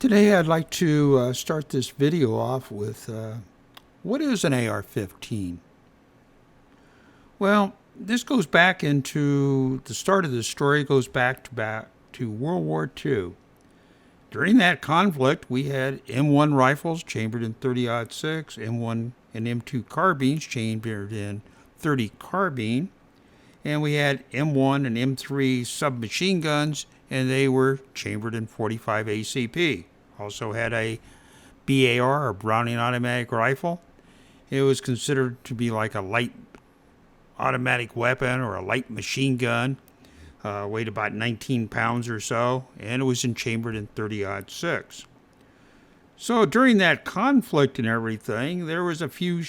Today I'd like to start this video off with what is an AR-15? Well, this goes back into the start of the story, goes back to World War II. During that conflict, we had M1 rifles chambered in 30-06, M1 and M2 carbines chambered in 30 carbine, and we had M1 and M3 submachine guns, and they were chambered in 45 ACP. Also had a BAR, or Browning automatic rifle. It was considered to be like a light automatic weapon or a light machine gun. Weighed about 19 pounds or so, and it was chambered in 30-06. So during that conflict and everything, there was a few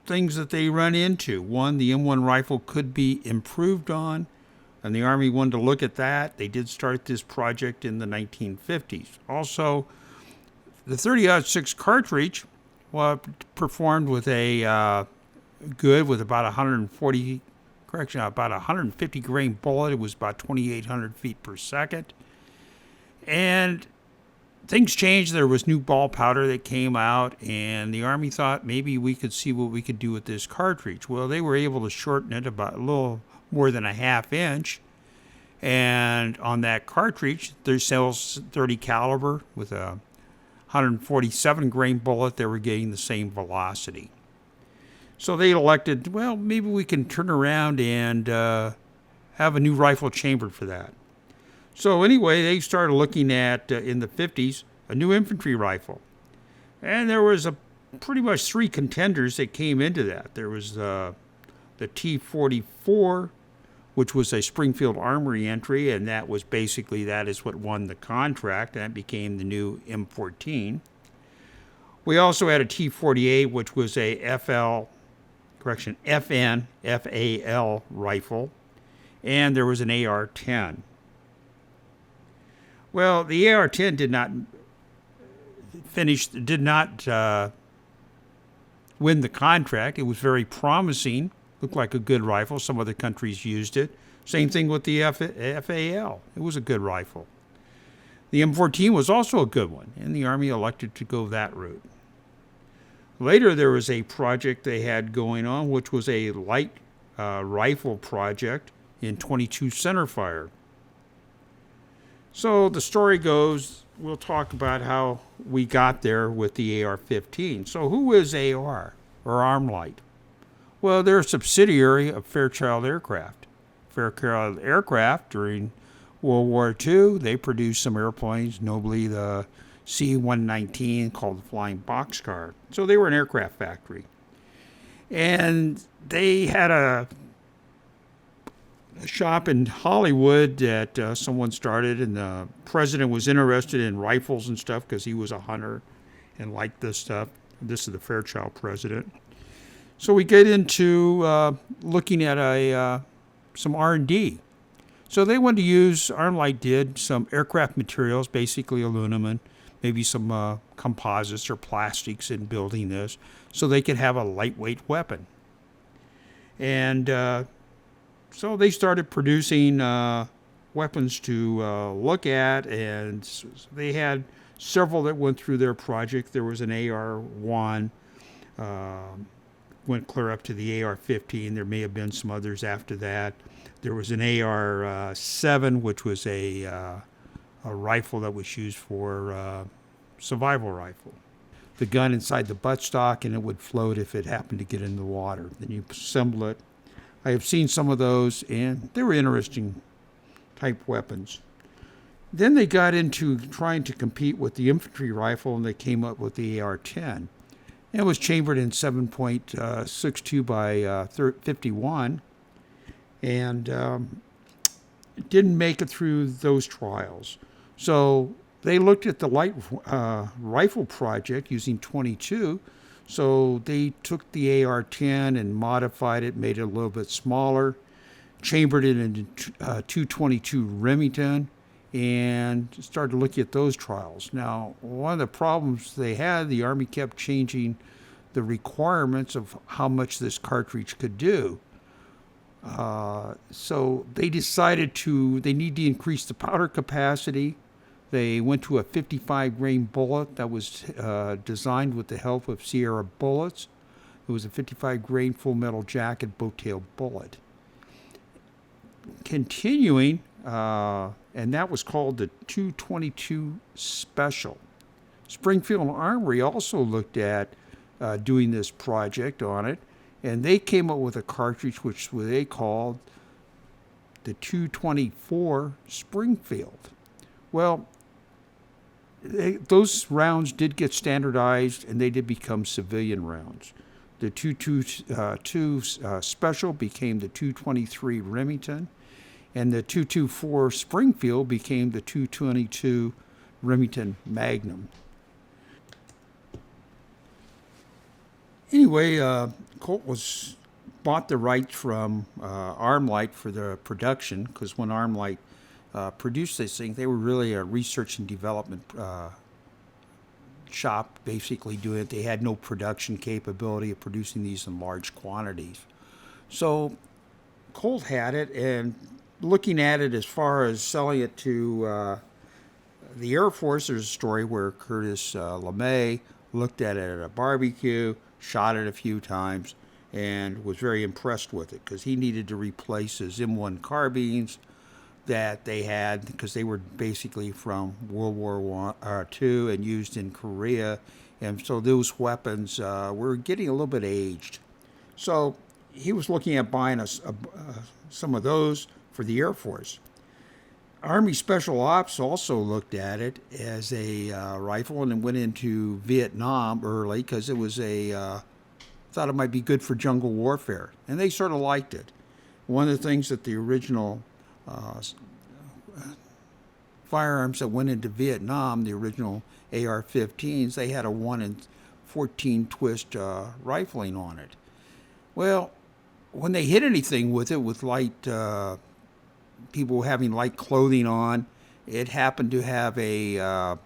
things that they run into. One, the M1 rifle could be improved on, and the Army wanted to look at that. They did start this project in the 1950s. Also, the 30-06 cartridge performed with with about 150 grain bullet. It was about 2,800 feet per second. And things changed. There was new ball powder that came out, and the Army thought maybe we could see what we could do with this cartridge. Well, they were able to shorten it about a little more than a half inch. And on that cartridge, their cells 30 caliber with a 147 grain bullet. They were getting the same velocity. So they elected, well, maybe we can turn around and have a new rifle chambered for that. So anyway, they started looking at, in the 50s, a new infantry rifle. And there was pretty much three contenders that came into that. There was the T-44, which was a Springfield Armory entry, and that is what won the contract. That became the new M14. We also had a T-48, which was a FN, FAL rifle, and there was an AR-10. Well, the AR-10 did not win the contract. It was very promising, looked like a good rifle. Some other countries used it. Same thing with the FAL. It was a good rifle. The M14 was also a good one, and the Army elected to go that route. Later, there was a project they had going on, which was a light rifle project in .22 centerfire. So the story goes, we'll talk about how we got there with the AR-15. So who is AR, or Armlight? Well, they're a subsidiary of Fairchild Aircraft. Fairchild Aircraft, during World War II, they produced some airplanes, notably the C-119, called the Flying Boxcar. So they were an aircraft factory. And they had a shop in Hollywood that someone started, and the president was interested in rifles and stuff because he was a hunter and liked this stuff. This is the Fairchild president. So we get into looking at some R&D. So they wanted to use, Armlight did, some aircraft materials, basically aluminum, maybe some composites or plastics in building this, so they could have a lightweight weapon. And so they started producing weapons to look at, and they had several that went through their project. There was an AR-1, went clear up to the AR-15. There may have been some others after that. There was an AR-7, which was a rifle that was used for survival rifle. The gun inside the buttstock, and it would float if it happened to get in the water. Then you assemble it. I have seen some of those, and they were interesting type weapons. Then they got into trying to compete with the infantry rifle, and they came up with the AR-10. It was chambered in 7.62 by 51, and it didn't make it through those trials. So they looked at the light rifle project using .22. So they took the AR-10 and modified it, made it a little bit smaller, chambered it in 222 Remington, and started looking at those trials. Now, one of the problems they had, the Army kept changing the requirements of how much this cartridge could do. So they decided they need to increase the powder capacity, They went to a 55 grain bullet that was designed with the help of Sierra bullets. It was a 55 grain full metal jacket boat tail bullet. Continuing, and that was called the 222 Special. Springfield Armory also looked at doing this project on it, and they came up with a cartridge which they called the 224 Springfield. Well, those rounds did get standardized, and they did become civilian rounds. The 222 Special became the 223 Remington, and the 224 Springfield became the 222 Remington Magnum. Anyway, Colt bought the rights from Armlight for the production, because when Armlight produced this thing, they were really a research and development shop, basically doing it. They had no production capability of producing these in large quantities. So Colt had it, and looking at it as far as selling it to the Air Force, there's a story where Curtis LeMay looked at it at a barbecue, shot it a few times, and was very impressed with it because he needed to replace his M1 carbines that they had, because they were basically from World War II and used in Korea, and so those weapons were getting a little bit aged. So he was looking at buying some of those for the Air Force. Army Special Ops also looked at it as a rifle and then went into Vietnam early because it was thought it might be good for jungle warfare, and they sort of liked it. One of the things that the original firearms that went into Vietnam, the original AR-15s, they had a 1 in 14 twist rifling on it. Well, when they hit anything with it, with light people having light clothing on, it happened to have a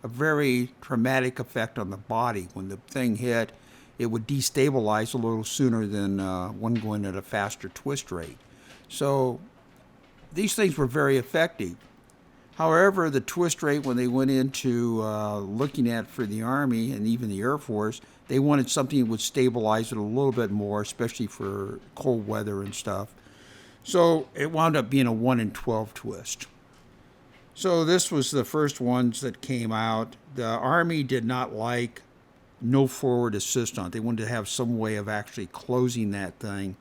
very traumatic effect on the body. When the thing hit, it would destabilize a little sooner than one going at a faster twist rate. So these things were very effective. However, the twist rate, when they went into looking at for the Army and even the Air Force, they wanted something that would stabilize it a little bit more, especially for cold weather and stuff. So it wound up being a 1 in 12 twist. So this was the first ones that came out. The Army did not like no forward assist on it. They wanted to have some way of actually closing that thing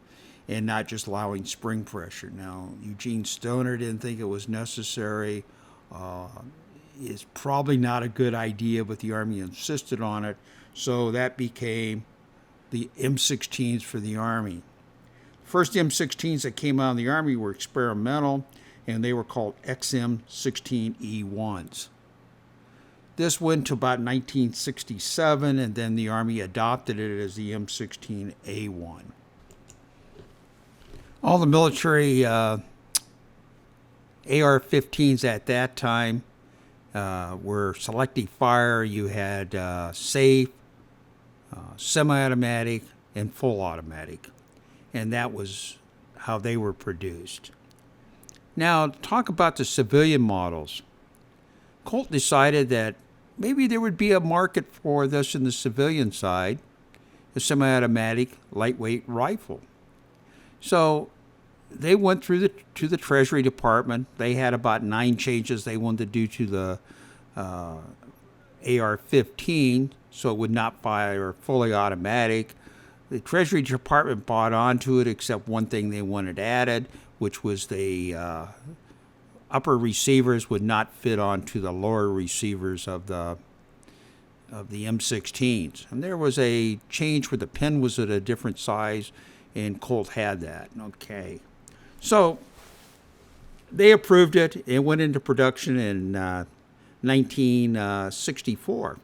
and not just allowing spring pressure. Now, Eugene Stoner didn't think it was necessary. It's probably not a good idea, but the Army insisted on it. So that became the M16s for the Army. First M16s that came out of the Army were experimental, and they were called XM16E1s. This went to about 1967, and then the Army adopted it as the M16A1. All the military AR-15s at that time were selective fire. You had safe, semi-automatic, and full automatic. And that was how they were produced. Now, talk about the civilian models. Colt decided that maybe there would be a market for this in the civilian side, a semi-automatic, lightweight rifle. So they went to the Treasury Department. They had about 9 changes they wanted to do to the AR-15 so it would not fire fully automatic. The Treasury Department bought onto it, except one thing they wanted added, which was the upper receivers would not fit onto the lower receivers of the M16s. And there was a change where the pin was at a different size, and Colt had that. Okay. So they approved it. It went into production in 1964.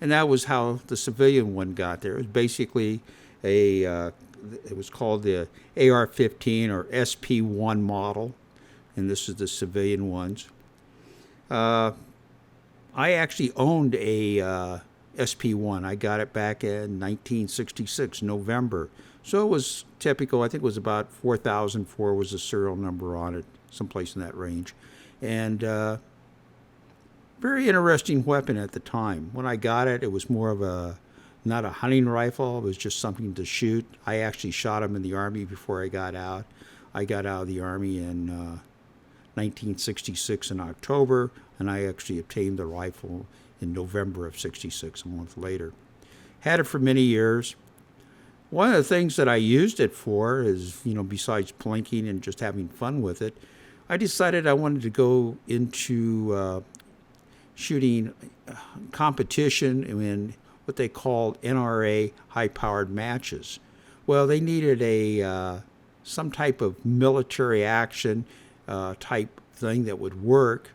And that was how the civilian one got there. It was basically it was called the AR-15 or SP1 model, and this is the civilian ones. I actually owned a SP1. I got it back in 1966, November. So it was typical. I think it was about 4004 was the serial number on it, someplace in that range. And Very interesting weapon at the time. When I got it, it was more of a, not a hunting rifle. It was just something to shoot. I actually shot him in the Army before I got out. I got out of the Army in 1966 in October, and I actually obtained the rifle in November of 66, a month later. Had it for many years. One of the things that I used it for is, besides plinking and just having fun with it, I decided I wanted to go into shooting competition in what they called NRA high-powered matches. Well, they needed some type of military action type thing that would work,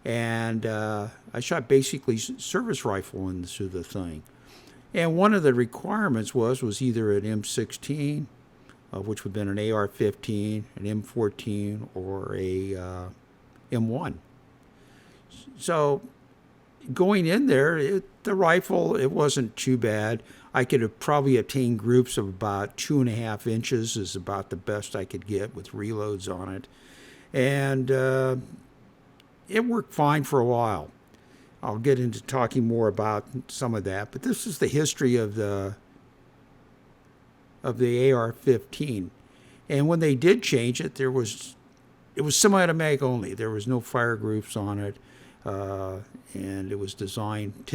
and I shot basically service rifle into the thing. And one of the requirements was either an M16, which would have been an AR-15, an M14, or a M1. So going in there, the rifle, it wasn't too bad. I could have probably obtained groups of about 2.5 inches is about the best I could get with reloads on it. And it worked fine for a while. I'll get into talking more about some of that, but this is the history of the AR-15. And when they did change it, it was semi-automatic only. There was no fire groups on it, and it was designed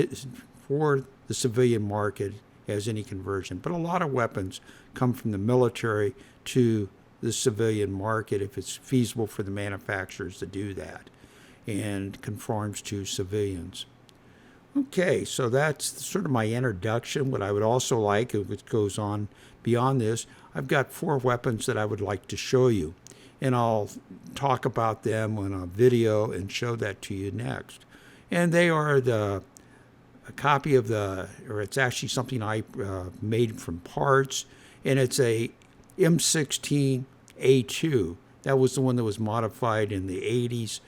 for the civilian market as any conversion. But a lot of weapons come from the military to the civilian market if it's feasible for the manufacturers to do that, and conforms to civilians. Okay, so that's sort of my introduction. What I would also like, if it goes on beyond this, I've got 4 weapons that I would like to show you, and I'll talk about them on a video and show that to you next. And they are a copy of it's actually something I made from parts, and it's a M16A2. That was the one that was modified in the 80s.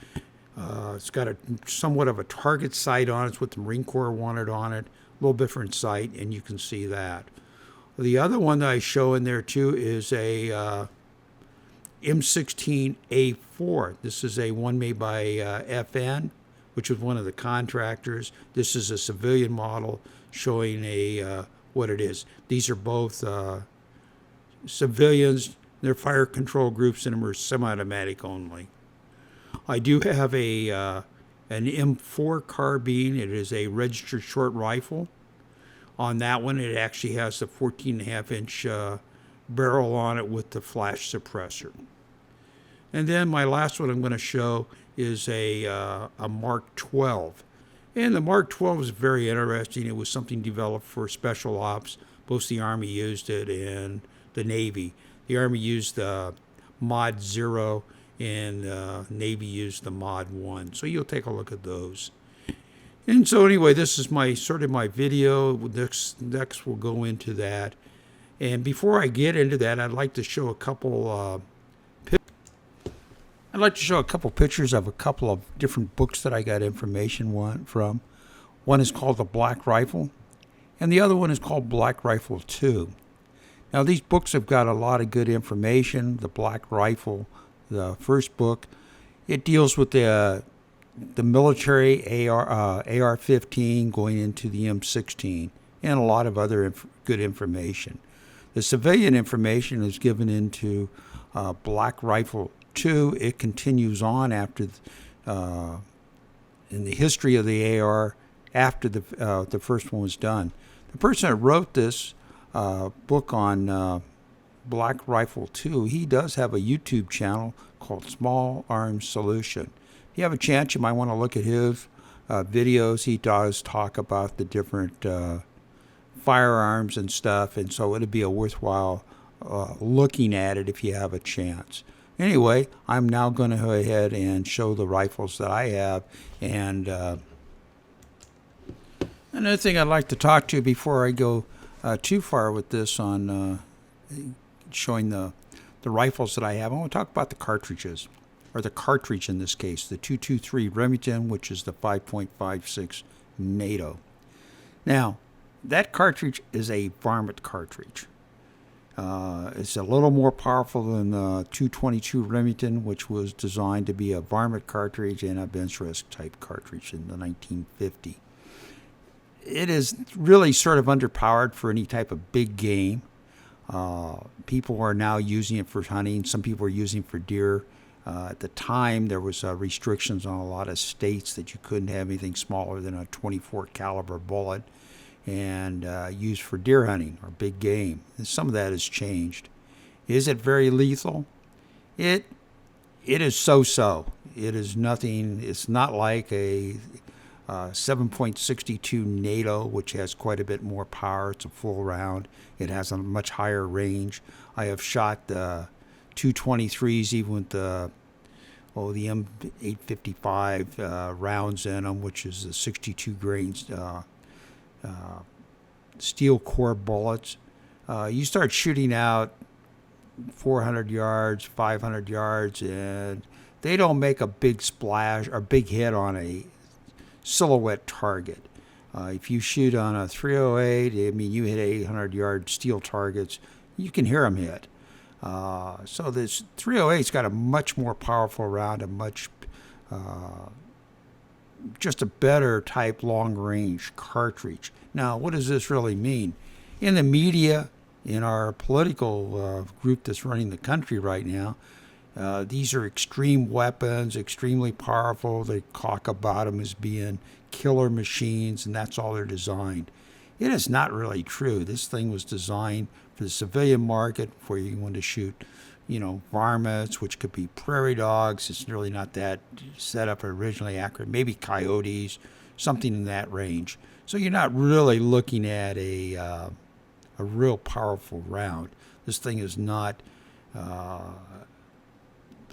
It's got somewhat of a target sight on it. It's what the Marine Corps wanted on it. A little different sight, and you can see that. The other one that I show in there too is a M16A4. This is a one made by FN, which was one of the contractors. This is a civilian model showing what it is. These are both civilians. They're fire control groups, and are semi-automatic only. I do have an M4 carbine. It is a registered short rifle. On that one, it actually has a 14.5-inch barrel on it with the flash suppressor. And then my last one I'm going to show is a Mark 12. And the Mark 12 is very interesting. It was something developed for special ops. Both the Army used it and the Navy. The Army used the Mod 0, and Navy used the Mod 1. So you'll take a look at those. And so anyway, this is my video. Next we'll go into that. And before I get into that, I'd like to show a couple pictures of a couple of different books that I got information from. One is called The Black Rifle, and the other one is called Black Rifle 2. Now, these books have got a lot of good information. The Black Rifle, the first book, it deals with the military AR-15 going into the M16, and a lot of other good information. The civilian information is given into Black Rifle 2. It continues on after in the history of the AR after the first one was done. The person that wrote this book on Black Rifle 2, he does have a YouTube channel called Small Arms Solution. If you have a chance, you might want to look at his videos. He does talk about the different firearms and stuff, and so it'd be a worthwhile looking at it if you have a chance. Anyway, I'm now going to go ahead and show the rifles that I have. And another thing I'd like to talk to you before I go too far with this on showing the rifles that I have, I want to talk about the cartridges, or the cartridge in this case, the 223 Remington, which is the 5.56 NATO. Now, that cartridge is a varmint cartridge. It's a little more powerful than the 222 Remington, which was designed to be a varmint cartridge and a bench risk type cartridge in the 1950. It is really sort of underpowered for any type of big game. People are now using it for hunting. Some people are using it for deer. At the time, there was restrictions on a lot of states that you couldn't have anything smaller than a 24 caliber bullet and used for deer hunting or big game. And some of that has changed. Is it very lethal? It is so-so. It is nothing. It's not like a 7.62 NATO, which has quite a bit more power. It's a full round. It has a much higher range. I have shot 223s even with the M855 rounds in them, which is the 62 grains steel core bullets. You start shooting out 400 yards, 500 yards, and they don't make a big splash or big hit on a silhouette target. If you shoot on a 308, I mean, you hit 800-yard steel targets, you can hear them hit. So this 308's got a much more powerful round, a much just a better type long-range cartridge. Now, what does this really mean? In the media, in our political group that's running the country right now, these are extreme weapons, extremely powerful. They talk about them as being killer machines, and that's all they're designed. It is not really true. This thing was designed for the civilian market, where you want to shoot, varmints, which could be prairie dogs. It's really not that set up originally accurate. Maybe coyotes, something in that range. So you're not really looking at a real powerful round. This thing is not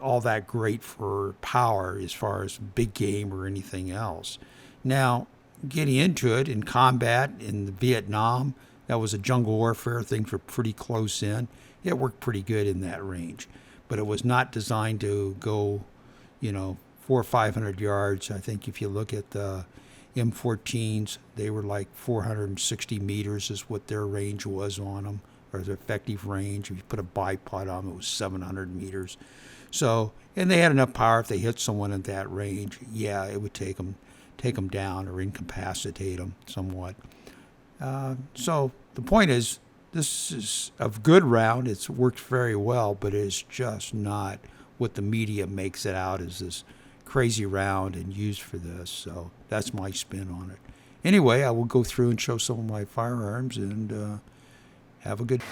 all that great for power as far as big game or anything else. Now, getting into it in combat in Vietnam, that was a jungle warfare. Things were pretty close in. It worked pretty good in that range, but it was not designed to go, 400 or 500 yards. I think if you look at the M14s, they were like 460 meters is what their range was on them, or the effective range. If you put a bipod on them, it was 700 meters. So, and they had enough power. If they hit someone at that range, yeah, it would take them down or incapacitate them somewhat. So the point is, this is a good round. It's worked very well, but it is just not what the media makes it out as, this crazy round and used for this. So that's my spin on it. Anyway, I will go through and show some of my firearms and have a good...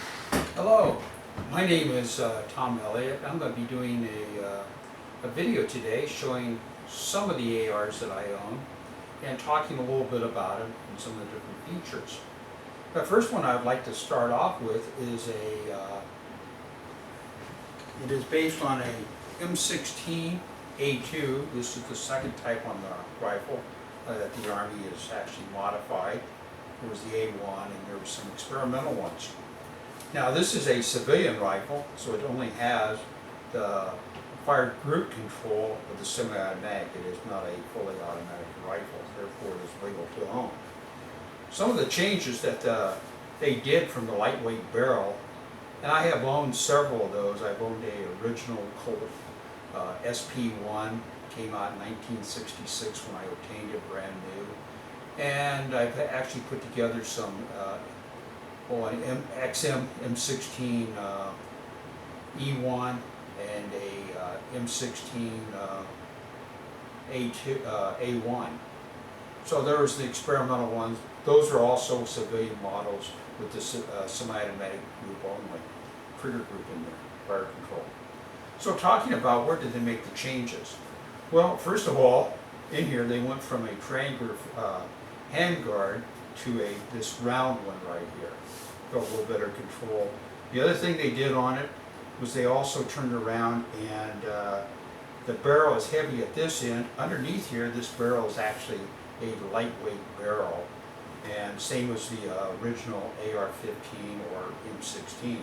Hello, my name is Tom Elliott. I'm going to be doing a video today showing some of the ARs that I own and talking a little bit about them and some of the different features. The first one I'd like to start off with is it is based on a M16 A2. This is the second type on the rifle that the Army has actually modified. There was the A1 and there were some experimental ones. Now this is a civilian rifle, so it only has the fired group control of the semi-automatic. It is not a fully automatic rifle, therefore it is legal to own. Some of the changes that they did from the lightweight barrel, and I have owned several of those. I've owned a original Colt SP1, came out in 1966 when I obtained it brand new, and I've actually put together some an XM M16 E1 and a M16 A1. So there was the experimental ones. Those are also civilian models with the semi-automatic group only, trigger group in there, fire control. So talking about where did they make the changes? Well, first of all, in here they went from a triangular handguard to this round one right here. Got a little better control. The other thing they did on it was they also turned around and the barrel is heavy at this end. Underneath here, this barrel is actually a lightweight barrel, and same as the original AR-15 or M16.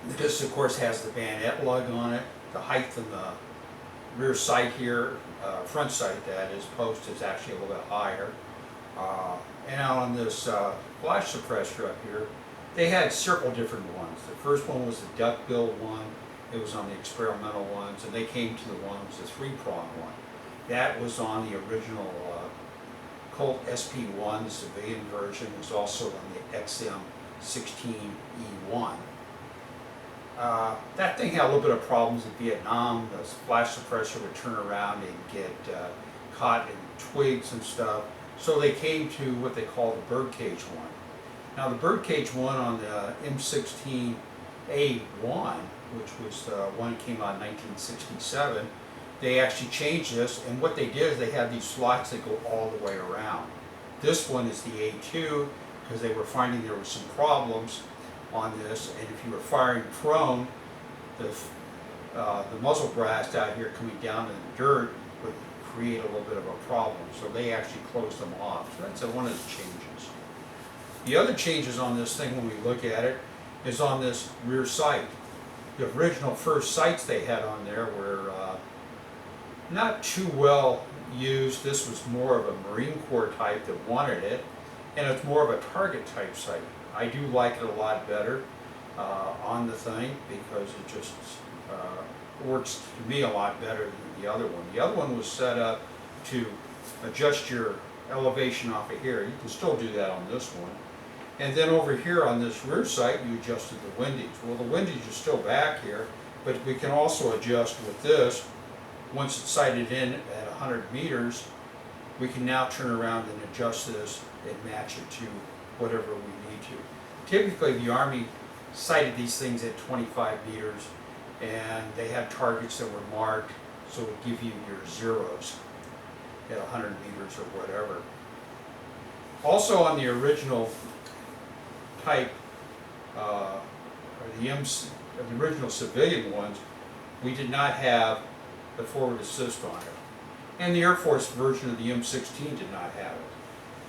This, of course, has the bayonet lug on it. The height in the rear sight here, front sight that is, post is actually a little bit higher. And on this flash suppressor up here, They had several different ones. The first one was the duckbill one. It was on the experimental ones, and they came to the ones, the three-prong one. That was on the original Colt SP1, the civilian version. It was also on the XM16E1. That thing had a little bit of problems in Vietnam. The flash suppressor would turn around and get caught in twigs and stuff. So they came to what they call the birdcage one. Now the birdcage one on the M16A1, which was the one that came out in 1967, they actually changed this, and what they did is they had these slots that go all the way around. This one is the A2 because they were finding there were some problems on this, and if you were firing prone, the muzzle blast out here coming down in the dirt would create a little bit of a problem. So they actually closed them off. So that's one of the changes. The other changes on this thing when we look at it is on this rear sight. The original first sights they had on there were not too well used. This was more of a Marine Corps type that wanted it, and it's more of a target type sight. I do like it a lot better on the thing because it just works to me a lot better than the other one. The other one was set up to adjust your elevation off of here. You can still do that on this one. And then over here on this rear sight, you adjusted the windage. Well, the windage is still back here, but we can also adjust with this. Once it's sighted in at 100 meters, we can now turn around and adjust this and match it to whatever we need to. Typically, the Army sighted these things at 25 meters, and they had targets that were marked, so it would give you your zeros at 100 meters or whatever. Also on the original type, or the original civilian ones, we did not have the forward assist on it. And the Air Force version of the M16 did not have it.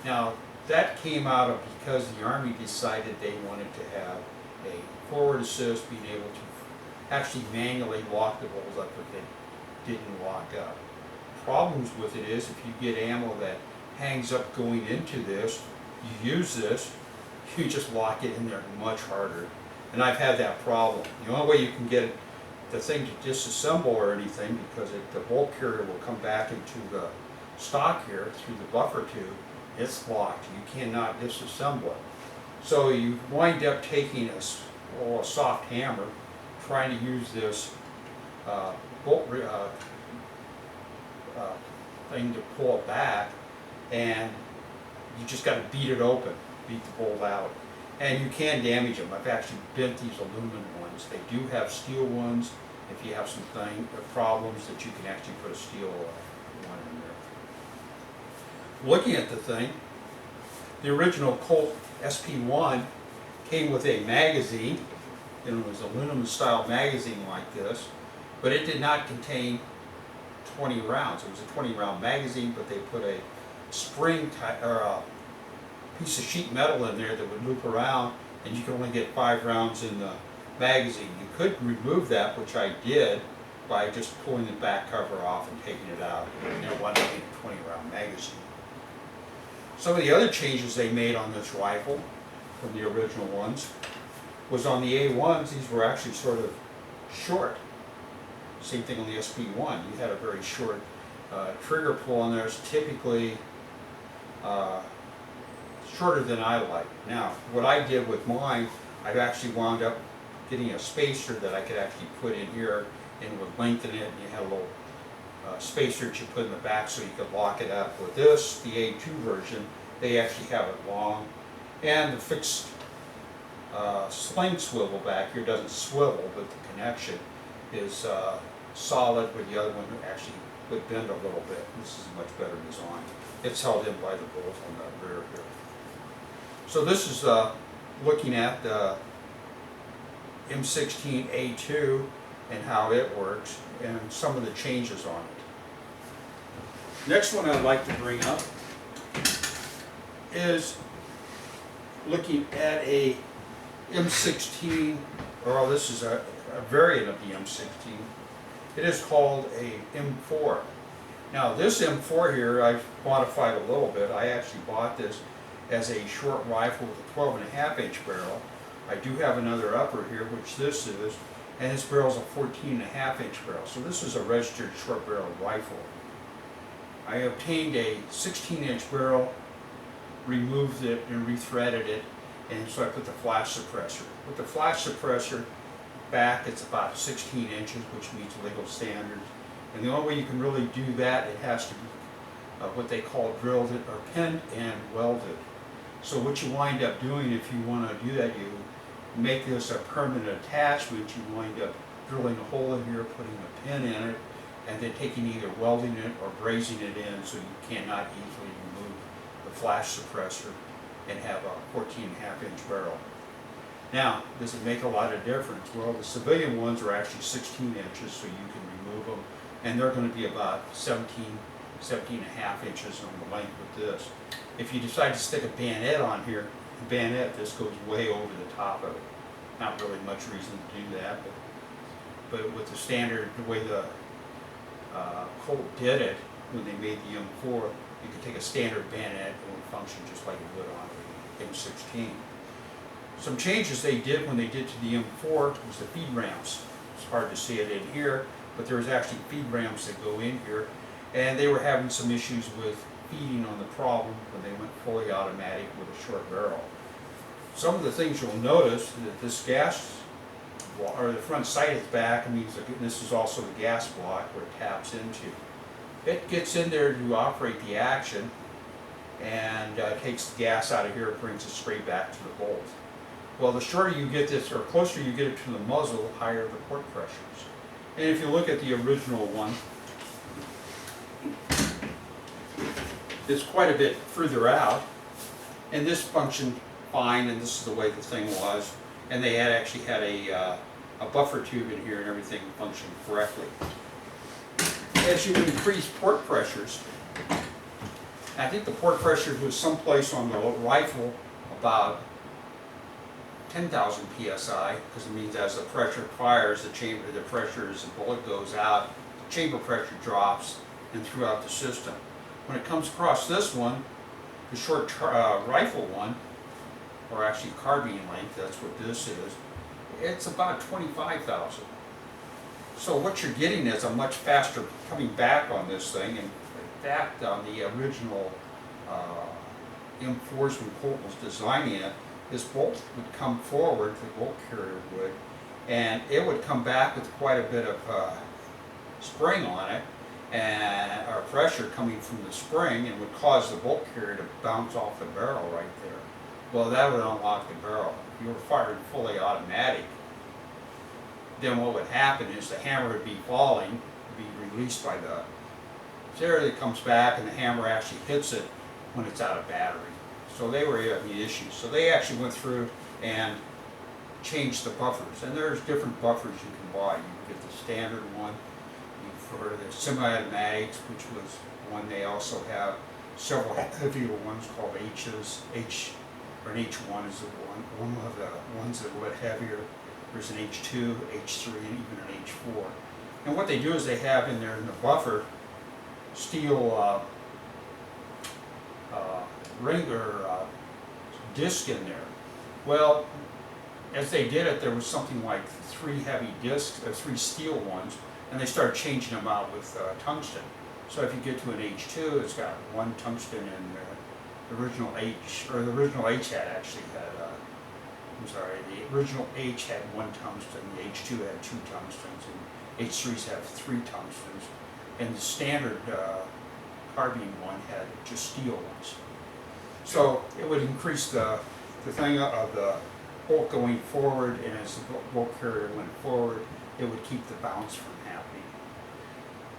Now, that came out of because the Army decided they wanted to have a forward assist, being able to actually manually lock the bolts up if they didn't lock up. Problems with it is if you get ammo that hangs up going into this, you use this, you just lock it in there much harder. And I've had that problem. The only way you can get the thing to disassemble or anything, because the bolt carrier will come back into the stock here through the buffer tube, it's locked. You cannot disassemble it. So you wind up taking a soft hammer, trying to use this bolt thing to pull it back, and you just got to beat it open, beat the bolt out. And you can damage them. I've actually bent these aluminum ones. They do have steel ones if you have some problems that you can actually put a steel one in there. Looking at the thing, the original Colt SP1 came with a magazine, and it was an aluminum style magazine like this, but it did not contain 20 rounds. It was a 20 round magazine, but they put a spring or a piece of sheet metal in there that would loop around, and you could only get 5 rounds in the magazine. You could remove that, which I did, by just pulling the back cover off and taking it out, and it wasn't a 20 round magazine. Some of the other changes they made on this rifle from the original ones was on the A1s, these were actually sort of short. Same thing on the SP1. You had a very short trigger pull on there. It's typically shorter than I like. Now, what I did with mine, I've actually wound up getting a spacer that I could actually put in here and would lengthen it, and you had a little spacer that you put in the back so you could lock it up. With this, the A2 version, they actually have it long, and the fixed sling swivel back here doesn't swivel, but the connection is solid, where the other one actually would bend a little bit. This is a much better design. It's held in by the bolt on the rear here. So this is looking at the M16A2 and how it works and some of the changes on it. Next one I'd like to bring up is looking at a M16, or this is a variant of the M16. It is called a M4. Now this M4 here I've modified a little bit. I actually bought this as a short rifle with a 12.5-inch barrel, I do have another upper here, which this is, and this barrel's a 14.5-inch barrel. So this is a registered short barrel rifle. I obtained a 16-inch barrel, removed it and rethreaded it, and so I put the flash suppressor. With the flash suppressor back, it's about 16 inches, which meets legal standards. And the only way you can really do that, it has to be what they call drilled or pinned and welded. So what you wind up doing if you want to do that, you make this a permanent attachment. You wind up drilling a hole in here, putting a pin in it, and then taking either welding it or brazing it in so you cannot easily remove the flash suppressor and have a 14.5-inch barrel. Now, does it make a lot of difference? Well, the civilian ones are actually 16 inches, so you can remove them, and they're going to be about 17.5 inches on the length with this. If you decide to stick a bayonet on here, the bayonet, this goes way over the top of it. Not really much reason to do that, but with the standard, the way the Colt did it, when they made the M4, you could take a standard bayonet and it would function just like it would on the M16. Some changes they did when they did to the M4 was the feed ramps. It's hard to see it in here, but there's actually feed ramps that go in here, and they were having some issues with feeding on the problem when they went fully automatic with a short barrel. Some of the things you'll notice that this gas, or the front sight is back, and this is also the gas block where it taps into. It gets in there to operate the action and takes the gas out of here, brings it straight back to the bolt. Well, the shorter you get this, or closer you get it to the muzzle, the higher the port pressures. And if you look at the original one, it's quite a bit further out, and this functioned fine, and this is the way the thing was. And they had actually had a buffer tube in here, and everything functioned correctly. As you increase port pressures, I think the port pressure was someplace on the rifle about 10,000 psi, because it means as the pressure fires, the pressure as the bullet goes out, the chamber pressure drops, and throughout the system. When it comes across this one, the short rifle one, or actually carbine length, that's what this is, it's about 25,000. So what you're getting is a much faster coming back on this thing. And in fact, on the original M4s when Colt was designing it, this bolt would come forward, the bolt carrier would, and it would come back with quite a bit of spring on it, and or pressure coming from the spring, and would cause the bolt carrier to bounce off the barrel right there. Well, that would unlock the barrel. If you were firing fully automatic, then what would happen is the hammer would be falling, be released by the there that comes back, and the hammer actually hits it when it's out of battery. So they were having issues. So they actually went through and changed the buffers. And there's different buffers you can buy. You can get the standard one for the semi-automatics, which was one. They also have several heavier ones called H's. Or an H1 is the one of the ones that are a little heavier. There's an H2, H3, and even an H4. And what they do is they have in there in the buffer steel ring or disc in there. Well, as they did it, there was something like 3 heavy discs, or 3 steel ones, and they started changing them out with tungsten. So if you get to an H2, it's got 1 tungsten in there. The original H, or the original H had actually had, the original H had 1 tungsten, the H2 had 2 tungstens, and H3s have 3 tungstens, and the standard carbine one had just steel ones. So it would increase the thing of the bolt going forward, and as the bolt carrier went forward, it would keep the bounce from happening.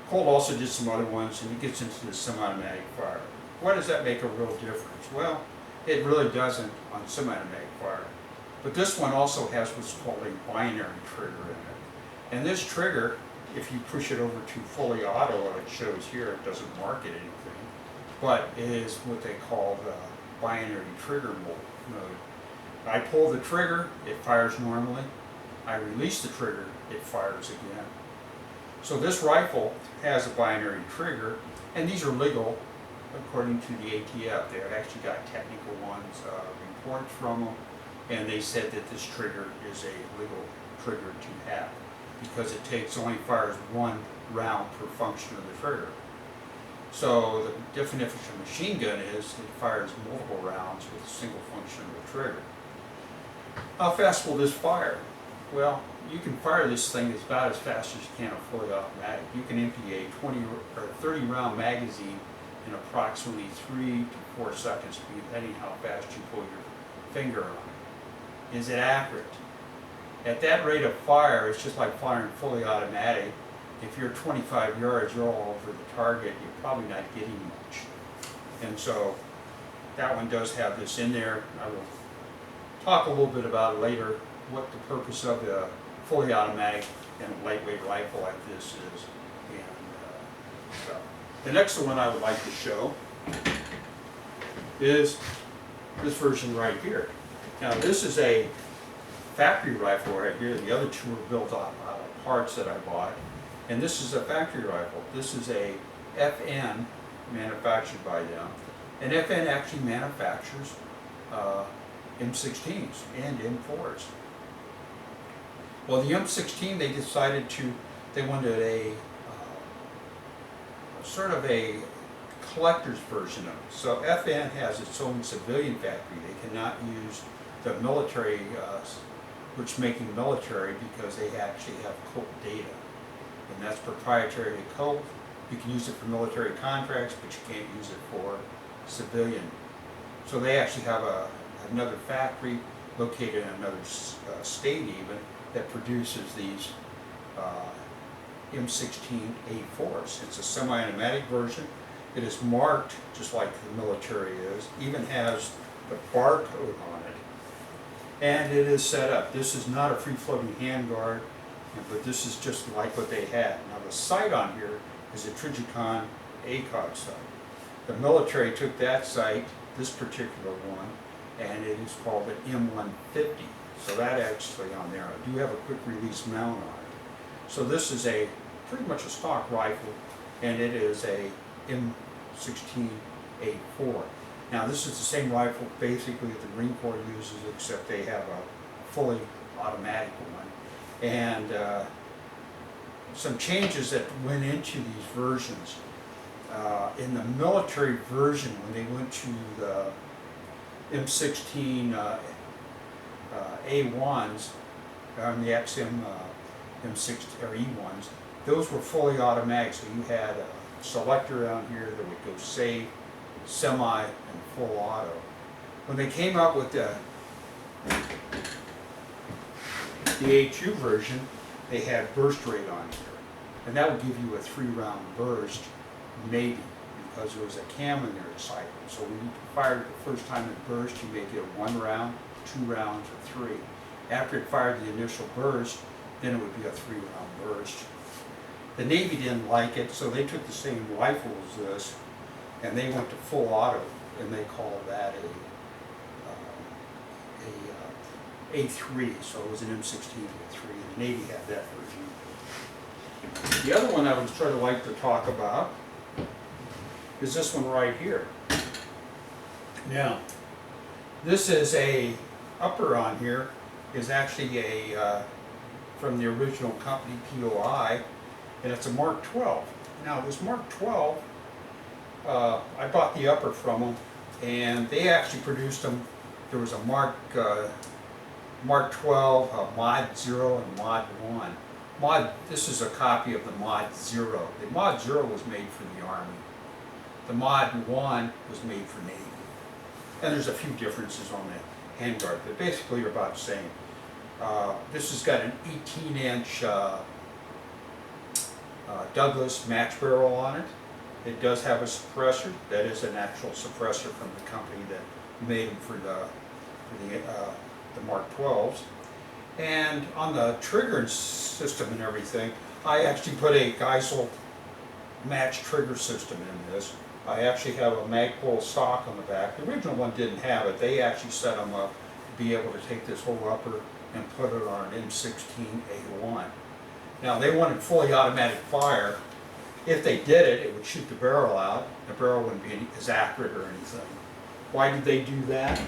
Colt also did some other ones, and it gets into the semi-automatic fire. Why does that make a real difference? Well, it really doesn't on semi-automatic fire. But this one also has what's called a binary trigger in it. And this trigger, if you push it over to fully auto, it shows here, it doesn't mark it anything, but it is what they call the binary trigger mode. I pull the trigger, it fires normally. I release the trigger, it fires again. So this rifle has a binary trigger, and these are legal according to the ATF. They've actually got technical ones, reports from them, and they said that this trigger is a legal trigger to have because it only fires one round per function of the trigger. So the definition of a machine gun is it fires multiple rounds with a single function of the trigger. How fast will this fire? Well, you can fire this thing about as fast as you can a fully automatic. You can empty a 20 or 30 round magazine in approximately 3 to 4 seconds, depending how fast you pull your finger on it. Is it accurate? At that rate of fire, it's just like firing fully automatic. If you're 25 yards, you're all over the target, you're probably not getting much. And so that one does have this in there. I will talk a little bit about it later, what the purpose of the fully automatic and lightweight rifle like this is. And so the next one I would like to show is this version right here. Now this is a factory rifle right here. The other two were built out of parts that I bought. And this is a factory rifle. This is a FN manufactured by them. And FN actually manufactures M16s and M4s. Well, the M16 they wanted a sort of a collector's version of it. So FN has its own civilian factory. They cannot use the military, which making military because they actually have Colt data. And that's proprietary to Colt. You can use it for military contracts, but you can't use it for civilian. So they actually have another factory located in another state even that produces these M16A4s. It's a semi-automatic version. It is marked just like the military is, even has the barcode on it. And it is set up. This is not a free-floating handguard, but this is just like what they had. Now the sight on here is a Trijicon ACOG sight. The military took that sight, this particular one, and it is called an M150. So that actually on there, I do have a quick release mount on it. So this is pretty much a stock rifle, and it is a M16A4. Now this is the same rifle basically that the Marine Corps uses, except they have a fully automatic one. And some changes that went into these versions. In the military version, when they went to the M16 A1s, the XM M6 or E1s, those were fully automatic. So you had a selector down here that would go safe, semi, and full auto. When they came out with the HU version, they had burst rate on here, and that would give you a 3-round burst, maybe, because there was a cam in there cycle. So when you fired it the first time it burst, you may get 1 round, 2 rounds, or 3. After it fired the initial burst, then it would be a 3-round burst. The Navy didn't like it, so they took the same rifle as this, and they went to full auto, and they called that A3, so it was an M16 A3, and the Navy had that version. The other one I would sort of like to talk about is this one right here. Now, this is a upper on here, is actually a from the original company POI, and it's a Mark 12. Now this Mark 12, I bought the upper from them, and they actually produced them. There was a Mark 12, Mod 0, and Mod 1. This is a copy of the Mod 0. The Mod 0 was made for the Army. The Mod 1 was made for Navy. And there's a few differences on the handguard, but basically you're about the same. This has got an 18-inch Douglas match barrel on it. It does have a suppressor. That is an actual suppressor from the company that made them for the Mark 12s. And on the trigger system and everything, I actually put a Geisel match trigger system in this. I actually have a Magpul stock on the back. The original one didn't have it. They actually set them up to be able to take this whole upper and put it on an M16A1. Now they wanted fully automatic fire. If they did it, it would shoot the barrel out. The barrel wouldn't be as accurate or anything. Why did they do that?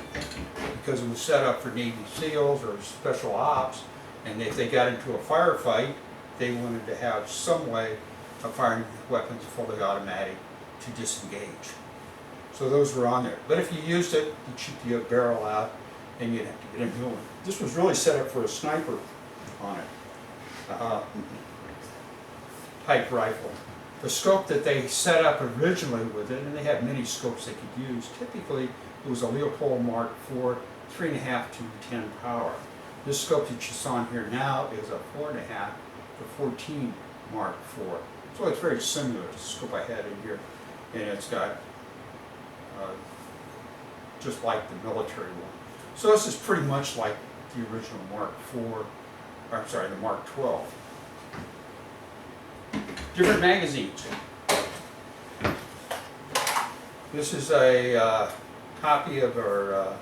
Because it was set up for Navy SEALs or special ops, and if they got into a firefight, they wanted to have some way of firing weapons fully automatic to disengage. So those were on there. But if you used it, you'd shoot the barrel out and you'd have to get a new one. This was really set up for a sniper on it. Type rifle. The scope that they set up originally with it, and they had many scopes they could use, typically it was a Leopold Mark IV, 3.5 to 10 power. This scope that you saw in here now is a 4.5 to 14 Mark IV. So it's very similar to the scope I had in here, and it's got just like the military one. So this is pretty much like the original Mark IV, or I'm sorry, the Mark 12. Different magazines. This is a copy of our,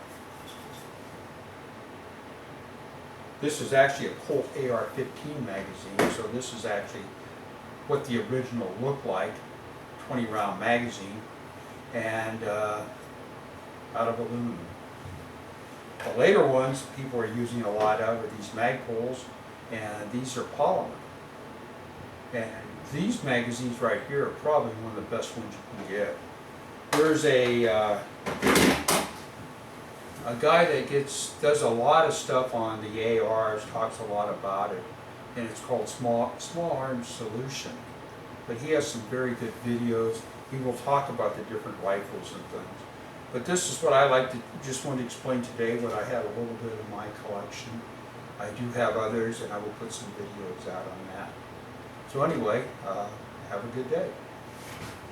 this is actually a Colt AR-15 magazine, so this is actually what the original looked like, 20-round magazine, and out of aluminum. The later ones people are using a lot of are these Magpols, and these are polymer. And these magazines right here are probably one of the best ones you can get. There's a guy that does a lot of stuff on the ARs, talks a lot about it, and it's called Small Arms Solution. But he has some very good videos. He will talk about the different rifles and things. But this is what I like to just want to explain today, what I have a little bit of my collection. I do have others, and I will put some videos out on that. So anyway, have a good day.